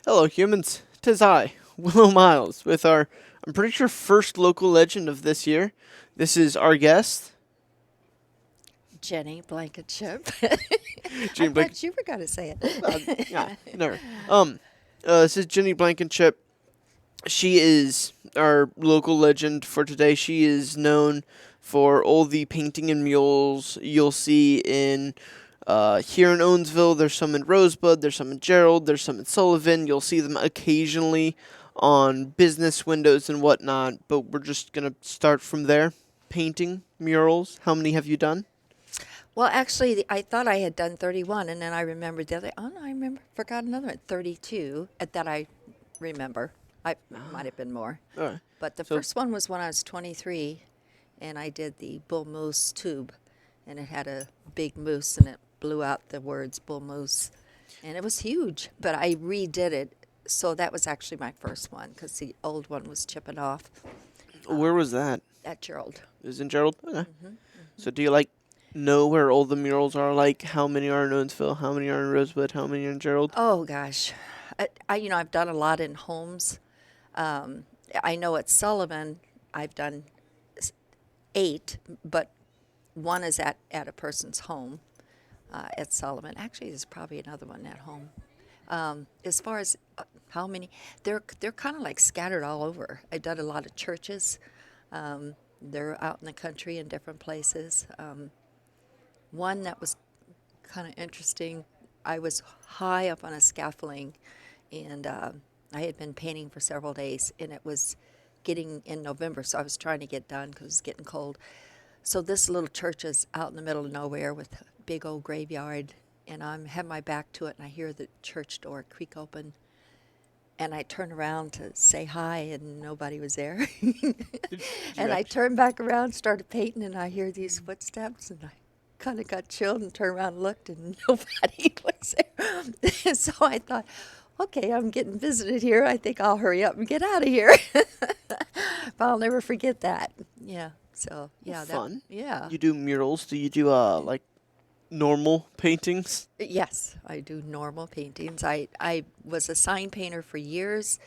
Hello, humans. 'Tis I, Willow Miles, with our, I'm pretty sure, first local legend of this year. This is our guest, Jenny Blankenship. I Ginny Blank. thought you were going to say Yeah, it. never. This is Ginny Blankenship. She is our local legend for today. She is known for all the painting and murals you'll see in here in Owensville. There's some in Rosebud, there's some in Gerald, there's some in Sullivan. You'll see them occasionally on business windows and whatnot, but we're just going to start from there. Painting, murals. How many have you done? Well, actually, I thought I had done 31, and then I remembered the other. Oh, no, forgot another one, 32, that I remember. I might have been more. Alright. But the So, first one was when I was 23, and I did the bull moose tube, and it had a big moose, and it blew out the words bull moose. And it was huge, but I redid it. So that was actually my first one because the old one was chipping off where was that? at Gerald. It was in Gerald? Okay. So, do you know where all the murals are? Like, how many are in Owensville? How many are in Rosebud? How many are in Gerald? Oh gosh, I've done a lot in homes. I know at Sullivan I've done 8, but one is at a person's home at Sullivan. Actually, there's probably another one at home. As far as how many, they're kind of like scattered all over. I've done a lot of churches. They're out in the country in different places. One that was kind of interesting. I was high up on a scaffolding, and I had been painting for several days, and it was getting in November, so I was trying to get done because it was getting cold. So this little church is out in the middle of nowhere with a big old graveyard, and I have my back to it, and I hear the church door creak open, and I turn around to say hi, and nobody was there. Did And I turned back around, started painting, and I hear these footsteps, and I kind of got chilled and turned around and looked, and nobody was there. So I thought, okay, I'm getting visited here. I think I'll hurry up and get out of here. But I'll never forget that. Yeah. So yeah, Fun. yeah. You do murals? Do you do like normal paintings? Yes, I do normal paintings. I was a sign painter for years.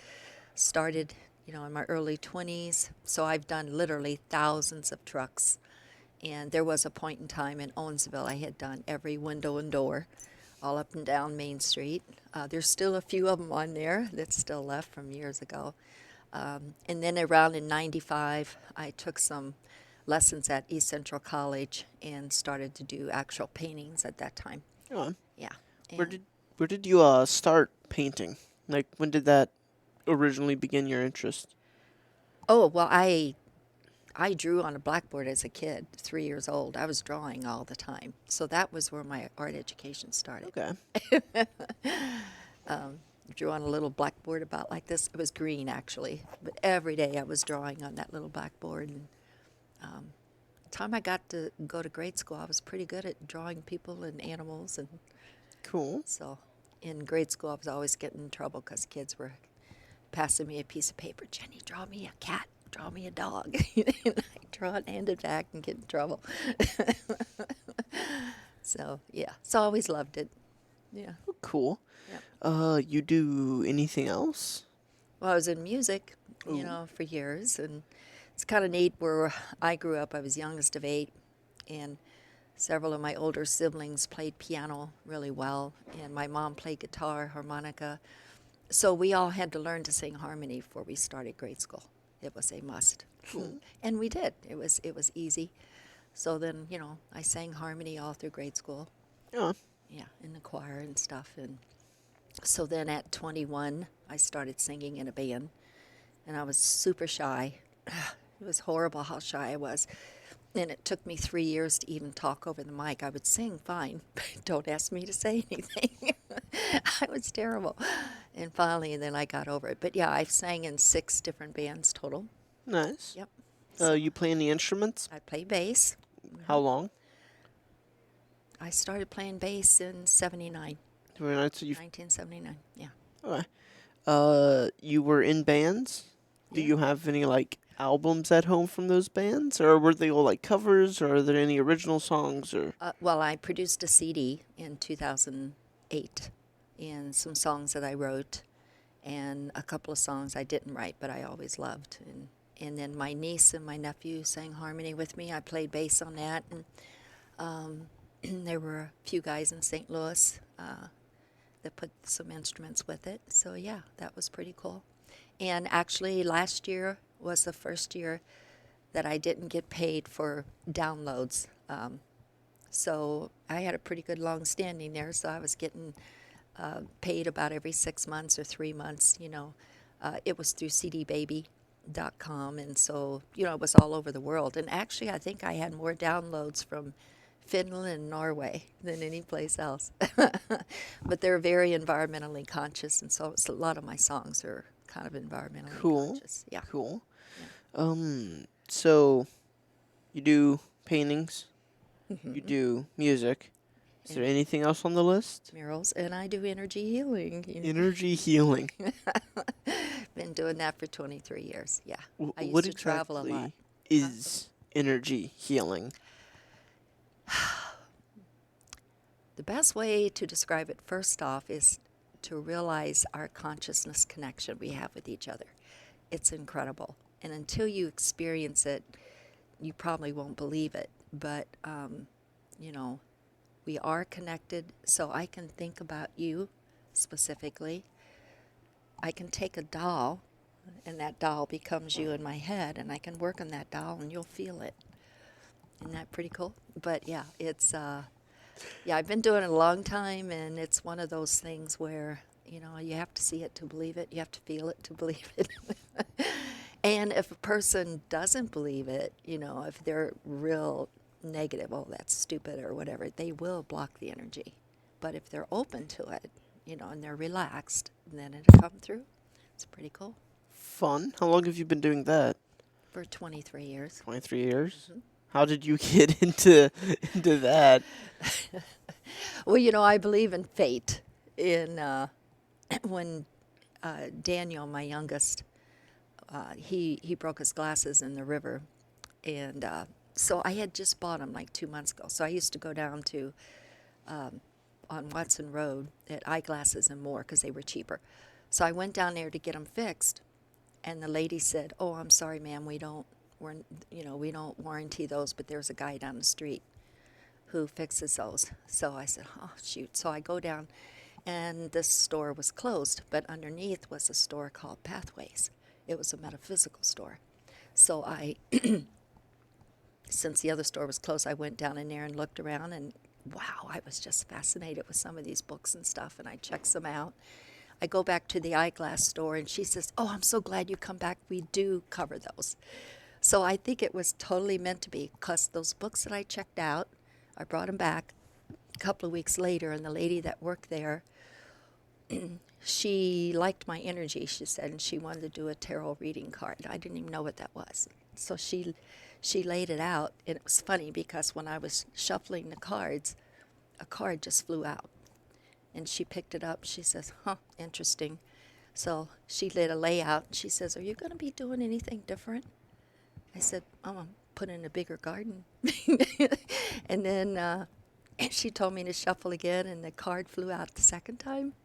Started, in my early 20s. So I've done literally thousands of trucks. And there was a point in time in Owensville I had done every window and door, all up and down Main Street. There's still a few of them on there that's still left from years ago. And then around in 95, I took some lessons at East Central College and started to do actual paintings at that time. Oh, Yeah. where And did where did you start painting? Like, when did that originally begin your interest? oh, well, I drew on a blackboard as a kid, 3 years old. I was drawing all the time. So that was where my art education started. Okay. Drew on a little blackboard about like this. It was green actually, but every day I was drawing on that little blackboard. And the time I got to go to grade school, I was pretty good at drawing people and animals. And Cool. so in grade school, I was always getting in trouble because kids were passing me a piece of paper. Jenny, draw me a cat. Draw me a dog. And I draw it, hand it back, and get in trouble. So yeah, so I always loved it. Yeah. Oh, cool. Yeah. You do anything else? Well, I was in music, Ooh. for years, and it's kind of neat where I grew up. I was youngest of 8, and several of my older siblings played piano really well, and my mom played guitar, harmonica. So we all had to learn to sing harmony before we started grade school. It was a must. Cool. And we did. It was easy. So then, I sang harmony all through grade school. Yeah. Yeah, in the choir and stuff. And so then at 21, I started singing in a band, and I was super shy. It was horrible how shy I was. And it took me 3 years to even talk over the mic. I would sing fine, but don't ask me to say anything. I was terrible. And finally, and then I got over it. But yeah, I've sang in 6 different bands total. Nice. Yep. So You play any instruments? I play bass. How long? I started playing bass in 79, Very nice. So you 1979. Yeah. okay. You were in bands? Do Yeah. you have any albums at home from those bands, or were they all covers, or are there any original songs, or? Well, I produced a CD in 2008 and some songs that I wrote. and a couple of songs I didn't write, but I always loved. And then my niece and my nephew sang harmony with me. I played bass on that, and there were a few guys in St. Louis that put some instruments with it. So yeah, that was pretty cool. And actually, last year was the first year that I didn't get paid for downloads. So I had a pretty good long standing there, so I was getting paid about every 6 months or 3 months. It was through cdbaby.com, and so it was all over the world. And actually, I think I had more downloads from Finland and Norway than any place else. But they're very environmentally conscious, and so a lot of my songs are kind of environmentally Cool. conscious. Yeah. Cool. Yeah. So you do paintings, you Mm-hmm. do music. Is there And anything else on the list? murals, and I do energy healing. Energy healing. Been doing that for 23 years. Yeah. I What used to travel a lot. exactly is energy healing? The best way to describe it, first off, is to realize our consciousness connection we have with each other. It's incredible. And until you experience it, you probably won't believe it. But, we are connected, so I can think about you specifically. I can take a doll, and that doll becomes you in my head, and I can work on that doll, and you'll feel it. Isn't that pretty cool? But yeah, yeah, I've been doing it a long time, and it's one of those things where, you have to see it to believe it. You have to feel it to believe it. And if a person doesn't believe it, if they're real negative, oh, that's stupid or whatever, they will block the energy. But if they're open to it, and they're relaxed, then it'll come through. It's pretty cool. Fun. How long have you been doing that? For 23 years. 23 years. Mhm. How did you get into that? Well, I believe in fate. In when Daniel, my youngest, he broke his glasses in the river, and so I had just bought them like 2 months ago. So I used to go down to on Watson Road at Eyeglasses and More because they were cheaper. So I went down there to get them fixed, and the lady said, "Oh, I'm sorry, ma'am, we don't warranty those, but there's a guy down the street who fixes those." So I said, "Oh, shoot." So I go down, and this store was closed, but underneath was a store called Pathways. It was a metaphysical store. So since the other store was closed, I went down in there and looked around, and wow, I was just fascinated with some of these books and stuff, and I checked some out. I go back to the eyeglass store, and she says, "Oh, I'm so glad you come back. We do cover those." So I think it was totally meant to be, because those books that I checked out, I brought them back a couple of weeks later, and the lady that worked there, she liked my energy, she said, and she wanted to do a tarot reading card. I didn't even know what that was. So she laid it out, and it was funny because when I was shuffling the cards, a card just flew out. And she picked it up. She says, "Huh, interesting." So she did a layout. She says, "Are you going to be doing anything different?" I said, "Oh, I'm putting in a bigger garden." And then she told me to shuffle again, and the card flew out the second time.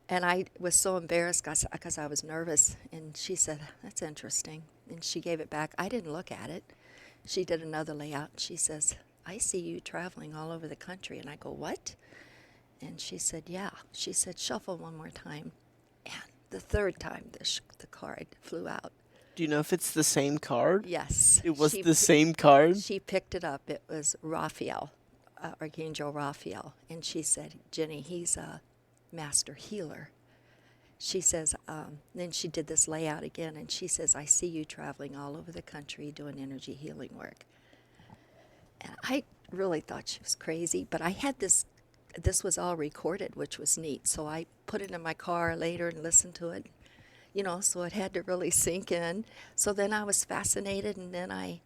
And I was so embarrassed because I was nervous. And she said, "That's interesting." And she gave it back. I didn't look at it. She did another layout. She says, "I see you traveling all over the country." And I go, "What?" And she said, "Yeah." She said, "Shuffle one more time." And the third time, the card flew out. Do you know if it's the same card? Yes. It was the same card? She picked it up. It was Raphael, Archangel Raphael. And she said, "Ginny, he's a master healer." She says, then she did this layout again, and she says, "I see you traveling all over the country doing energy healing work." And I really thought she was crazy, but I had this was all recorded, which was neat. So I put it in my car later and listened to it, so it had to really sink in. So then I was fascinated, and then I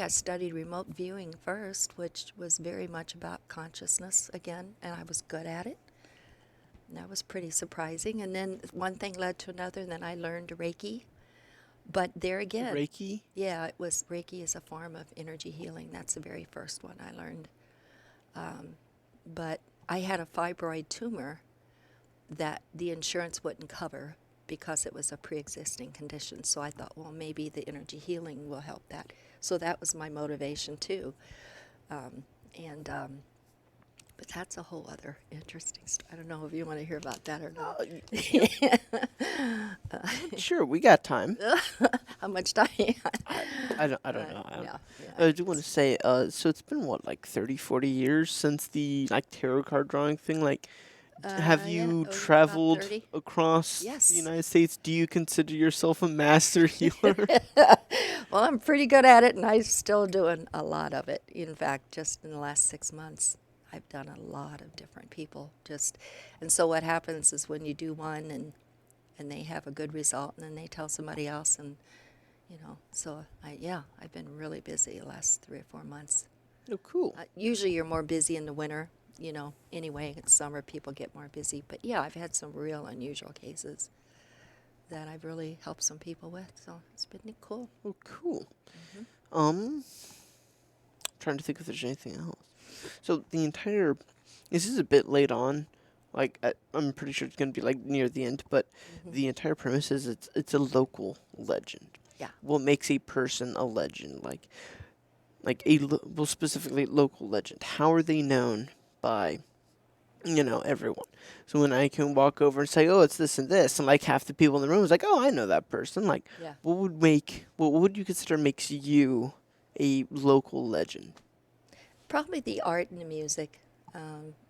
studied remote viewing first, which was very much about consciousness again, and I was good at it. And that was pretty surprising. And then one thing led to another, and then I learned Reiki. But there again, Reiki? yeah, it was Reiki is a form of energy healing. That's the very first one I learned. But I had a fibroid tumor that the insurance wouldn't cover because it was a pre-existing condition. So I thought, well, maybe the energy healing will help that. So that was my motivation too. Um, and but that's a whole other interesting story. I don't know if you want to hear about that or not. Sure, we got time. How much time? I don't know. Yeah, I do want to say, so it's been what, like 30, 40 years since the like tarot card drawing thing. Like, have Yeah, you about traveled 30. across the Yes. United States? Do you consider yourself a master healer? Well, I'm pretty good at it, and I'm still doing a lot of it. In fact, just in the last 6 months, I've done a lot of different people. And so what happens is when you do one and they have a good result, and then they tell somebody else, and so I've been really busy the last 3 or 4 months. Oh, cool. Usually, you're more busy in the winter. Anyway, it's summer, people get more busy. But yeah, I've had some real unusual cases that I've really helped some people with. So it's been cool. Oh, cool. Mm-hmm. Trying to think if there's anything else. So this is a bit late on. Like I'm pretty sure it's gonna be like near the end, but the entire premise is it's a local legend. Yeah. What makes a person a legend? Well, specifically local legend. How are they known by, everyone? So when I can walk over and say, "Oh, it's this and this," and like half the people in the room is like, "Oh, I know that person." Like, Yeah. what would you consider makes you a local legend? Probably the art and the music,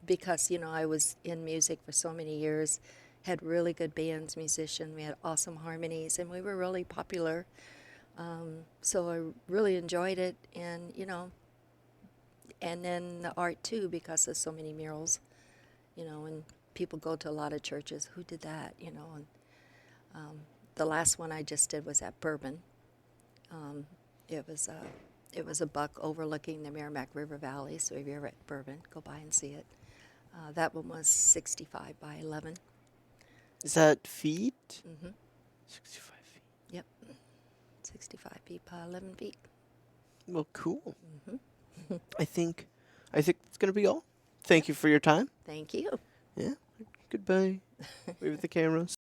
because I was in music for so many years, had really good bands, musician. We had awesome harmonies, and we were really popular. So I really enjoyed it, and then the art too, because there's so many murals, and people go to a lot of churches. Who did that, And the last one I just did was at Bourbon. Um, it was a buck overlooking the Merrimack River Valley. So if you're ever at Bourbon, go by and see it. That one was 65 by 11. Is that feet? Mm-hmm. 65 feet. Yep. 65 feet by 11 feet. Well, cool. Mm-hmm. I think that's gonna be all. Thank you for your time. Thank you. Yeah. Goodbye. Wave at the cameras.